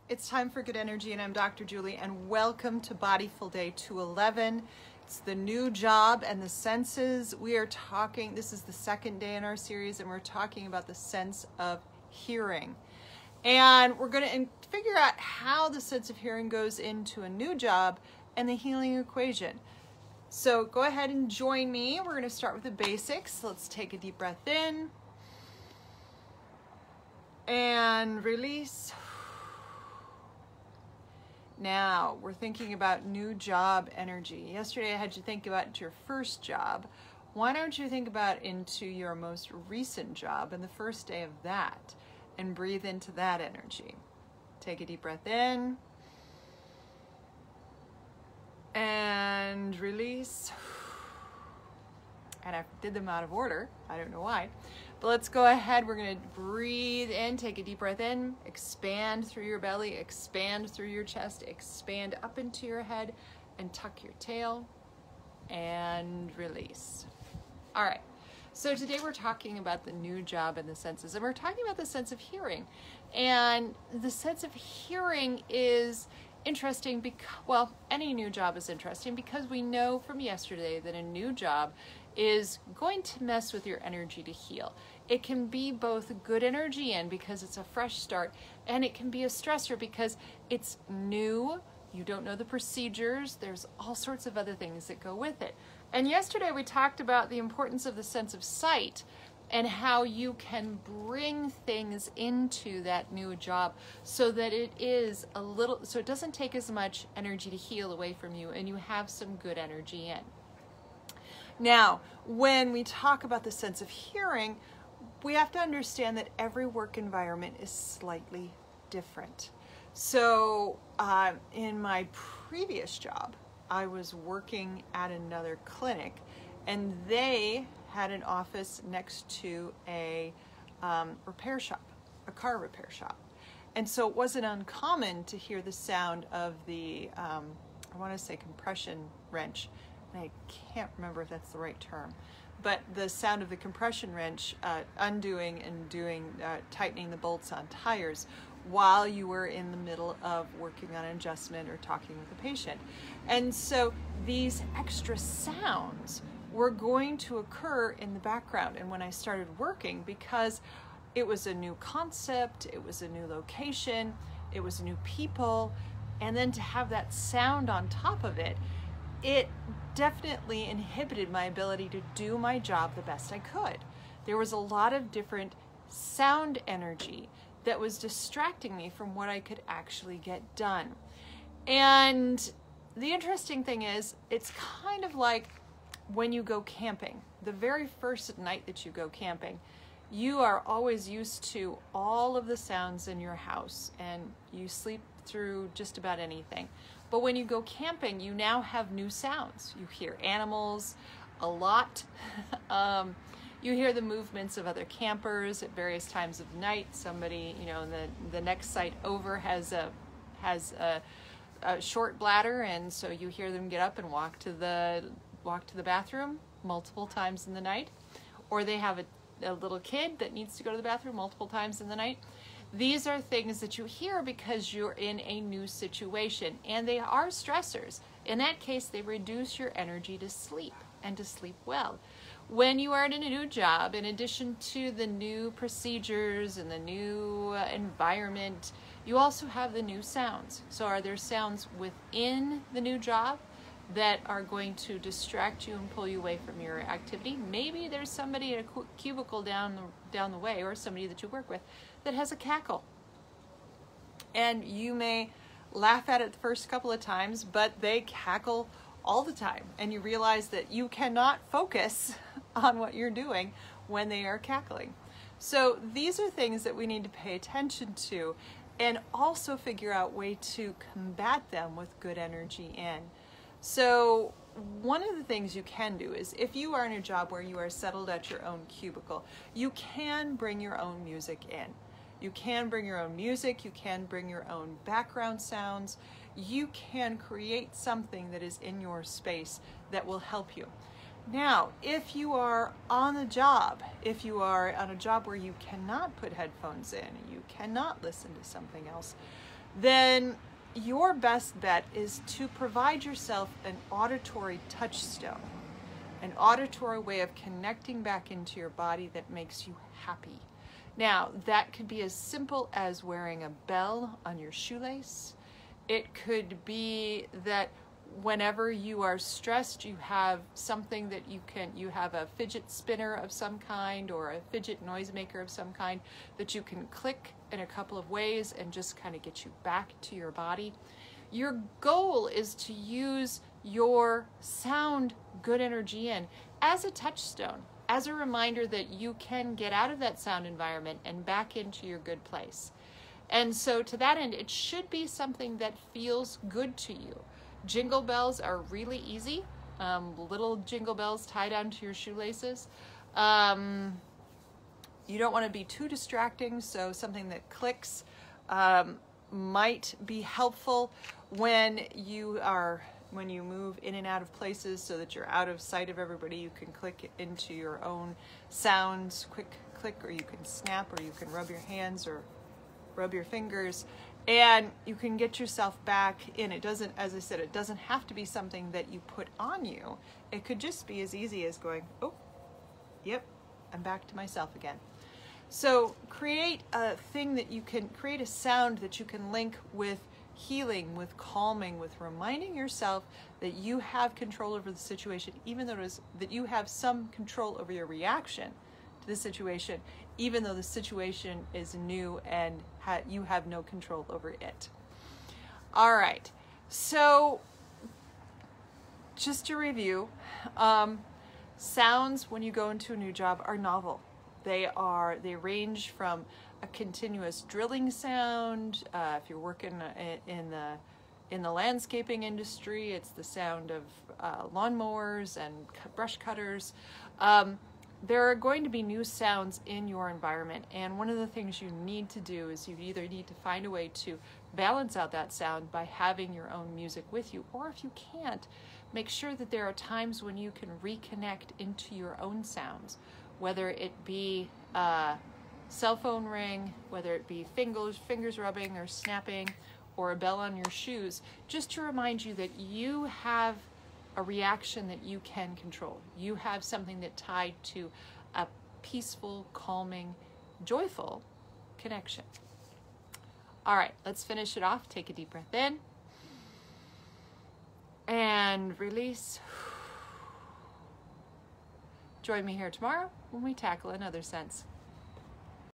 It's time for good energy, and I'm Dr. Julie, and welcome to Bodyful Day 211. It's the new job and the senses. We are talking, this is the second day in our series, and we're talking about the sense of hearing. And we're going to figure out how the sense of hearing goes into a new job and the healing equation. So go ahead and join me. We're going to start with the basics. Let's take a deep breath in and release. Now, we're thinking about new job energy. Yesterday I had you think about your first job. Why don't you think about into your most recent job and the first day of that, and breathe into that energy. Take a deep breath in and release. And I did them out of order. I don't know why. But let's go ahead. We're going to breathe in, take a deep breath in, expand through your belly, expand through your chest, expand up into your head, and tuck your tail, and release. All right. So today we're talking about the new job and the senses, and we're talking about the sense of hearing. And the sense of hearing is interesting because, well, any new job is interesting because we know from yesterday that a new job is going to mess with your energy to heal. It can be both good energy in because it's a fresh start, and it can be a stressor because it's new, you don't know the procedures, there's all sorts of other things that go with it. And yesterday we talked about the importance of the sense of sight and how you can bring things into that new job so that it is a little, so it doesn't take as much energy to heal away from you and you have some good energy in. Now, when we talk about the sense of hearing, we have to understand that every work environment is slightly different. So in my previous job, I was working at another clinic, and they had an office next to a repair shop, a car repair shop. And so it wasn't uncommon to hear the sound of the, I want to say compression wrench. I can't remember if that's the right term, but the sound of the compression wrench undoing and tightening the bolts on tires while you were in the middle of working on an adjustment or talking with a patient. And so these extra sounds were going to occur in the background. And when I started working, because it was a new concept, it was a new location, it was new people, and then to have that sound on top of it, it definitely inhibited my ability to do my job the best I could. There was a lot of different sound energy that was distracting me from what I could actually get done. And the interesting thing is, it's kind of like when you go camping. The very first night that you go camping, you are always used to all of the sounds in your house and you sleep through just about anything. But when you go camping, you now have new sounds. You hear animals a lot. You hear the movements of other campers at various times of night. Somebody, you know, the next site over has a short bladder, and so you hear them get up and walk to the bathroom multiple times in the night. Or they have a little kid that needs to go to the bathroom multiple times in the night. These are things that you hear because you're in a new situation, and they are stressors. In that case, they reduce your energy to sleep and to sleep well. When you are in a new job, in addition to the new procedures and the new environment, you also have the new sounds. So are there sounds within the new job that are going to distract you and pull you away from your activity? Maybe there's somebody at a cubicle down the way, or somebody that you work with, that has a cackle. And you may laugh at it the first couple of times, but they cackle all the time. And you realize that you cannot focus on what you're doing when they are cackling. So these are things that we need to pay attention to and also figure out a way to combat them with good energy in. So one of the things you can do is, if you are in a job where you are settled at your own cubicle, you can bring your own music in. You can bring your own music, you can bring your own background sounds. You can create something that is in your space that will help you. Now, if you are on a job, if you are on a job where you cannot put headphones in, you cannot listen to something else, then your best bet is to provide yourself an auditory touchstone, an auditory way of connecting back into your body that makes you happy. Now, that could be as simple as wearing a bell on your shoelace. It could be that whenever you are stressed, you have something that you have a fidget spinner of some kind or a fidget noisemaker of some kind that you can click in a couple of ways and just kind of get you back to your body. Your goal is to use your sound good energy in as a touchstone, as a reminder that you can get out of that sound environment and back into your good place. And so to that end, it should be something that feels good to you. Jingle bells are really easy. Little jingle bells tied onto your shoelaces. You don't want to be too distracting, so something that clicks might be helpful when you move in and out of places so that you're out of sight of everybody. You can click into your own sounds, quick click, or you can snap, or you can rub your hands or rub your fingers, and you can get yourself back in. It doesn't, as I said, it doesn't have to be something that you put on you. It could just be as easy as going, oh, yep, I'm back to myself again. So create a thing that you can, create a sound that you can link with healing, with calming, with reminding yourself that you have control over the situation, even though it is that you have some control over your reaction to the situation, even though the situation is new and you have no control over it. All right, so just to review, sounds when you go into a new job are novel. They range from a continuous drilling sound. If you're working in the landscaping industry, it's the sound of lawnmowers and brush cutters. There are going to be new sounds in your environment, and one of the things you need to do is you either need to find a way to balance out that sound by having your own music with you, or if you can't, make sure that there are times when you can reconnect into your own sounds, whether it be a cell phone ring, whether it be fingers rubbing or snapping, or a bell on your shoes, just to remind you that you have a reaction that you can control. You have something that tied to a peaceful, calming, joyful connection. All right, let's finish it off. Take a deep breath in and release. Join me here tomorrow when we tackle another sense.